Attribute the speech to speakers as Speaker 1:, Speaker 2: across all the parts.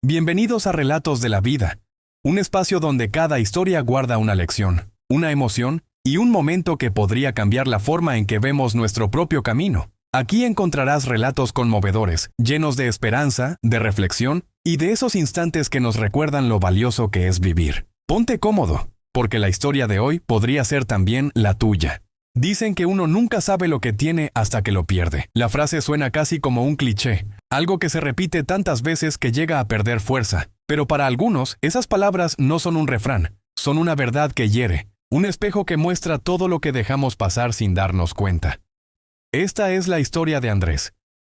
Speaker 1: Bienvenidos a Relatos de la Vida, un espacio donde cada historia guarda una lección, una emoción y un momento que podría cambiar la forma en que vemos nuestro propio camino. Aquí encontrarás relatos conmovedores, llenos de esperanza, de reflexión y de esos instantes que nos recuerdan lo valioso que es vivir. Ponte cómodo, porque la historia de hoy podría ser también la tuya. Dicen que uno nunca sabe lo que tiene hasta que lo pierde. La frase suena casi como un cliché, algo que se repite tantas veces que llega a perder fuerza. Pero para algunos, esas palabras no son un refrán, son una verdad que hiere, un espejo que muestra todo lo que dejamos pasar sin darnos cuenta. Esta es la historia de Andrés,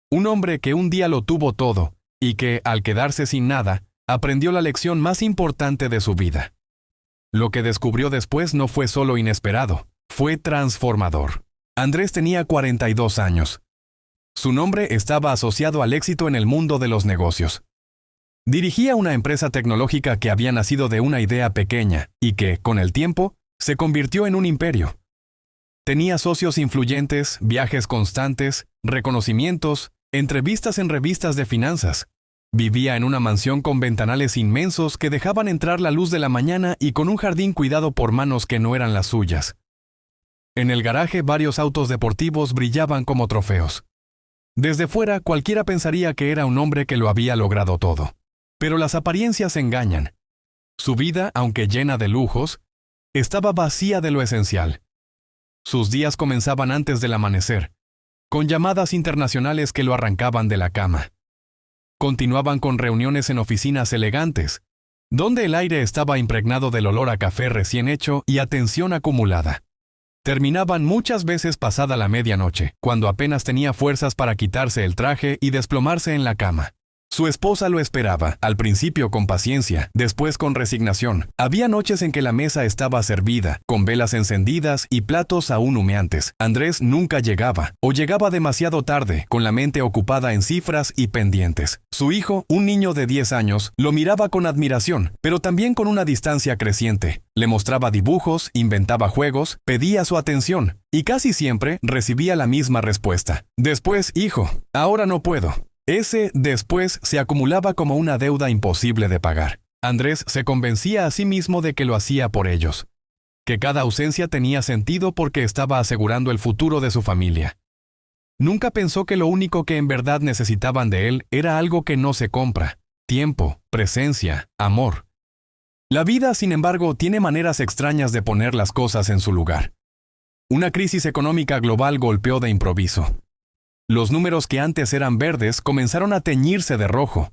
Speaker 1: un hombre que un día lo tuvo todo y que, al quedarse sin nada, aprendió la lección más importante de su vida. Lo que descubrió después no fue solo inesperado, fue transformador. Andrés tenía 42 años. Su nombre estaba asociado al éxito en el mundo de los negocios. Dirigía una empresa tecnológica que había nacido de una idea pequeña y que, con el tiempo, se convirtió en un imperio. Tenía socios influyentes, viajes constantes, reconocimientos, entrevistas en revistas de finanzas. Vivía en una mansión con ventanales inmensos que dejaban entrar la luz de la mañana y con un jardín cuidado por manos que no eran las suyas. En el garaje varios autos deportivos brillaban como trofeos. Desde fuera cualquiera pensaría que era un hombre que lo había logrado todo. Pero las apariencias engañan. Su vida, aunque llena de lujos, estaba vacía de lo esencial. Sus días comenzaban antes del amanecer, con llamadas internacionales que lo arrancaban de la cama. Continuaban con reuniones en oficinas elegantes, donde el aire estaba impregnado del olor a café recién hecho y atención acumulada. Terminaban muchas veces pasada la medianoche, cuando apenas tenía fuerzas para quitarse el traje y desplomarse en la cama. Su esposa lo esperaba, al principio con paciencia, después con resignación. Había noches en que la mesa estaba servida, con velas encendidas y platos aún humeantes. Andrés nunca llegaba, o llegaba demasiado tarde, con la mente ocupada en cifras y pendientes. Su hijo, un niño de 10 años, lo miraba con admiración, pero también con una distancia creciente. Le mostraba dibujos, inventaba juegos, pedía su atención, y casi siempre recibía la misma respuesta. Después, hijo, ahora no puedo. Ese después se acumulaba como una deuda imposible de pagar. Andrés se convencía a sí mismo de que lo hacía por ellos, que cada ausencia tenía sentido porque estaba asegurando el futuro de su familia. Nunca pensó que lo único que en verdad necesitaban de él era algo que no se compra: tiempo, presencia, amor. La vida, sin embargo, tiene maneras extrañas de poner las cosas en su lugar. Una crisis económica global golpeó de improviso. Los números que antes eran verdes comenzaron a teñirse de rojo.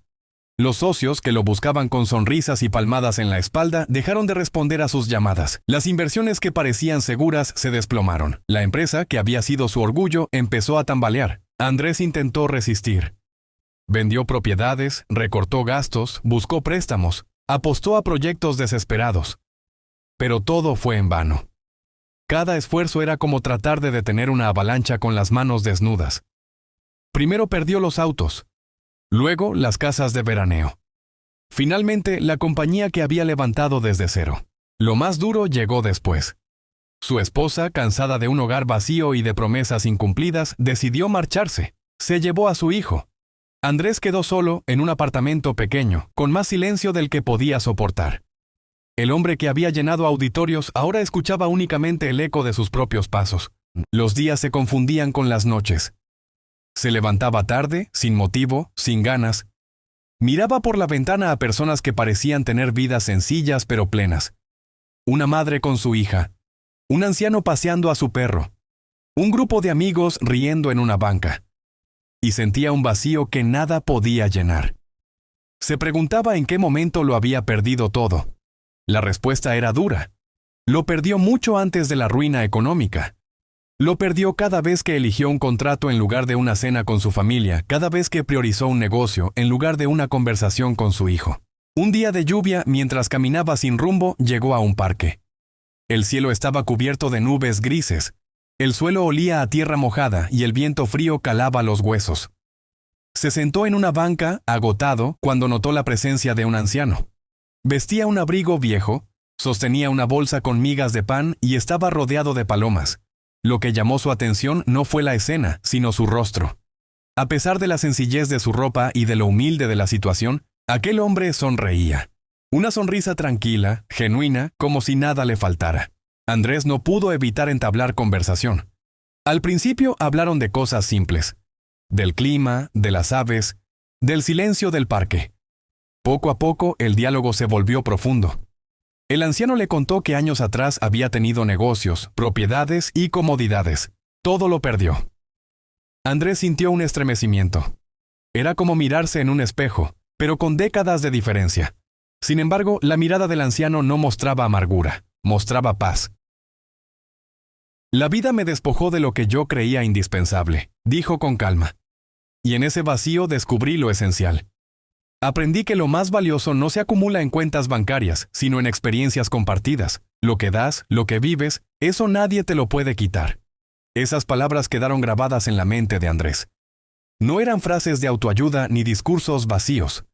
Speaker 1: Los socios que lo buscaban con sonrisas y palmadas en la espalda dejaron de responder a sus llamadas. Las inversiones que parecían seguras se desplomaron. La empresa, que había sido su orgullo, empezó a tambalear. Andrés intentó resistir. Vendió propiedades, recortó gastos, buscó préstamos, apostó a proyectos desesperados. Pero todo fue en vano. Cada esfuerzo era como tratar de detener una avalancha con las manos desnudas. Primero perdió los autos, luego las casas de veraneo. Finalmente, la compañía que había levantado desde cero. Lo más duro llegó después. Su esposa, cansada de un hogar vacío y de promesas incumplidas, decidió marcharse. Se llevó a su hijo. Andrés quedó solo en un apartamento pequeño, con más silencio del que podía soportar. El hombre que había llenado auditorios ahora escuchaba únicamente el eco de sus propios pasos. Los días se confundían con las noches. Se levantaba tarde, sin motivo, sin ganas. Miraba por la ventana a personas que parecían tener vidas sencillas pero plenas. Una madre con su hija, un anciano paseando a su perro, un grupo de amigos riendo en una banca. Y sentía un vacío que nada podía llenar. Se preguntaba en qué momento lo había perdido todo. La respuesta era dura. Lo perdió mucho antes de la ruina económica. Lo perdió cada vez que eligió un contrato en lugar de una cena con su familia, cada vez que priorizó un negocio en lugar de una conversación con su hijo. Un día de lluvia, mientras caminaba sin rumbo, llegó a un parque. El cielo estaba cubierto de nubes grises. El suelo olía a tierra mojada y el viento frío calaba los huesos. Se sentó en una banca, agotado, cuando notó la presencia de un anciano. Vestía un abrigo viejo, sostenía una bolsa con migas de pan y estaba rodeado de palomas. Lo que llamó su atención no fue la escena, sino su rostro. A pesar de la sencillez de su ropa y de lo humilde de la situación, Aquel hombre sonreía. Una sonrisa tranquila, genuina, como si nada le faltara. Andrés no pudo evitar entablar conversación. Al principio hablaron de cosas simples. Del clima, de las aves, del silencio del parque. Poco a poco el diálogo se volvió profundo. El anciano le contó que años atrás había tenido negocios, propiedades y comodidades. Todo lo perdió. Andrés sintió un estremecimiento. Era como mirarse en un espejo, pero con décadas de diferencia. Sin embargo, la mirada del anciano no mostraba amargura, mostraba paz. La vida me despojó de lo que yo creía indispensable, dijo con calma. Y en ese vacío descubrí lo esencial. Aprendí que lo más valioso no se acumula en cuentas bancarias, sino en experiencias compartidas. Lo que das, lo que vives, eso nadie te lo puede quitar. Esas palabras quedaron grabadas en la mente de Andrés. No eran frases de autoayuda ni discursos vacíos.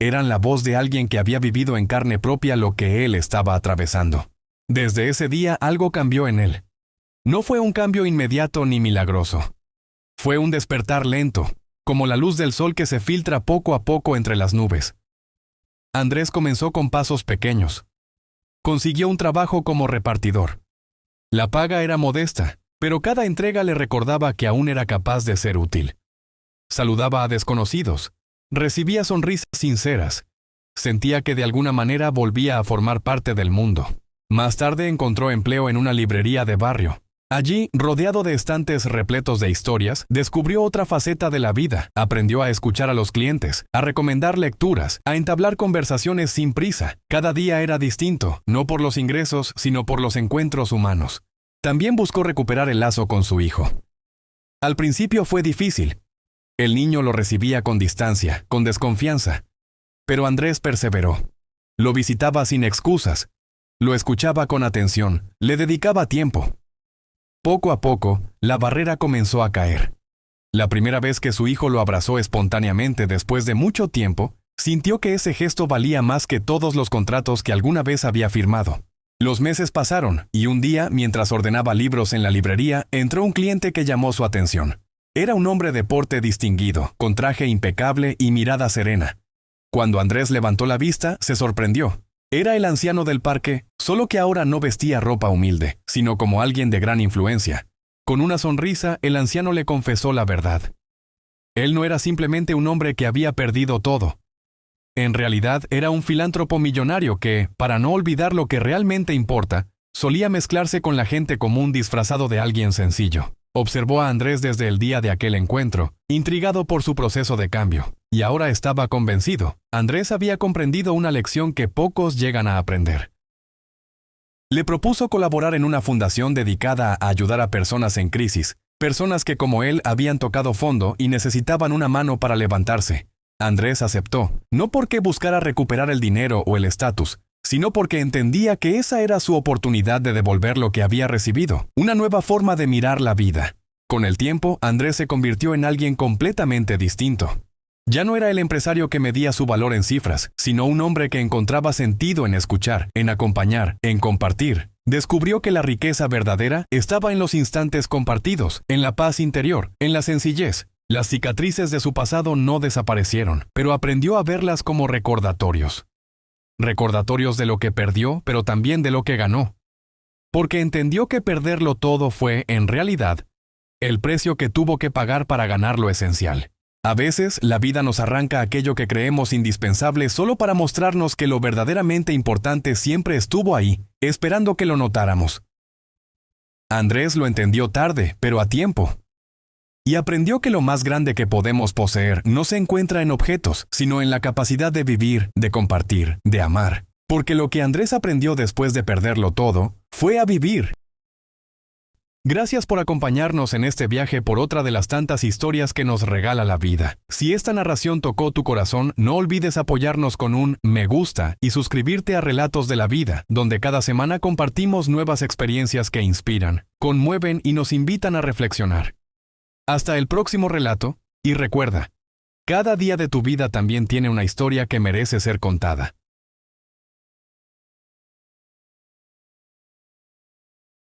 Speaker 1: Eran la voz de alguien que había vivido en carne propia lo que él estaba atravesando. Desde ese día algo cambió en él. No fue un cambio inmediato ni milagroso. Fue un despertar lento, como la luz del sol que se filtra poco a poco entre las nubes. Andrés comenzó con pasos pequeños. Consiguió un trabajo como repartidor. La paga era modesta, pero cada entrega le recordaba que aún era capaz de ser útil. Saludaba a desconocidos, recibía sonrisas sinceras, sentía que de alguna manera volvía a formar parte del mundo. Más tarde encontró empleo en una librería de barrio. Allí, rodeado de estantes repletos de historias, descubrió otra faceta de la vida. Aprendió a escuchar a los clientes, a recomendar lecturas, a entablar conversaciones sin prisa. Cada día era distinto, no por los ingresos, sino por los encuentros humanos. También buscó recuperar el lazo con su hijo. Al principio fue difícil. El niño lo recibía con distancia, con desconfianza. Pero Andrés perseveró. Lo visitaba sin excusas. Lo escuchaba con atención, le dedicaba tiempo. Poco a poco, la barrera comenzó a caer. La primera vez que su hijo lo abrazó espontáneamente después de mucho tiempo, sintió que ese gesto valía más que todos los contratos que alguna vez había firmado. Los meses pasaron, y un día, mientras ordenaba libros en la librería, entró un cliente que llamó su atención. Era un hombre de porte distinguido, con traje impecable y mirada serena. Cuando Andrés levantó la vista, se sorprendió. Era el anciano del parque, solo que ahora no vestía ropa humilde, sino como alguien de gran influencia. Con una sonrisa, el anciano le confesó la verdad. Él no era simplemente un hombre que había perdido todo. En realidad, era un filántropo millonario que, para no olvidar lo que realmente importa, solía mezclarse con la gente común disfrazado de alguien sencillo. Observó a Andrés desde el día de aquel encuentro, intrigado por su proceso de cambio, y ahora estaba convencido. Andrés había comprendido una lección que pocos llegan a aprender. Le propuso colaborar en una fundación dedicada a ayudar a personas en crisis, personas que como él habían tocado fondo y necesitaban una mano para levantarse. Andrés aceptó, no porque buscara recuperar el dinero o el estatus, sino porque entendía que esa era su oportunidad de devolver lo que había recibido, una nueva forma de mirar la vida. Con el tiempo, Andrés se convirtió en alguien completamente distinto. Ya no era el empresario que medía su valor en cifras, sino un hombre que encontraba sentido en escuchar, en acompañar, en compartir. Descubrió que la riqueza verdadera estaba en los instantes compartidos, en la paz interior, en la sencillez. Las cicatrices de su pasado no desaparecieron, pero aprendió a verlas como recordatorios. Recordatorios de lo que perdió, pero también de lo que ganó. Porque entendió que perderlo todo fue, en realidad, el precio que tuvo que pagar para ganar lo esencial. A veces, la vida nos arranca aquello que creemos indispensable solo para mostrarnos que lo verdaderamente importante siempre estuvo ahí, esperando que lo notáramos. Andrés lo entendió tarde, pero a tiempo. Y aprendió que lo más grande que podemos poseer no se encuentra en objetos, sino en la capacidad de vivir, de compartir, de amar. Porque lo que Andrés aprendió después de perderlo todo, fue a vivir. Gracias por acompañarnos en este viaje por otra de las tantas historias que nos regala la vida. Si esta narración tocó tu corazón, no olvides apoyarnos con un me gusta y suscribirte a Relatos de la Vida, donde cada semana compartimos nuevas experiencias que inspiran, conmueven y nos invitan a reflexionar. Hasta el próximo relato, y recuerda, cada día de tu vida también tiene una historia que merece ser contada.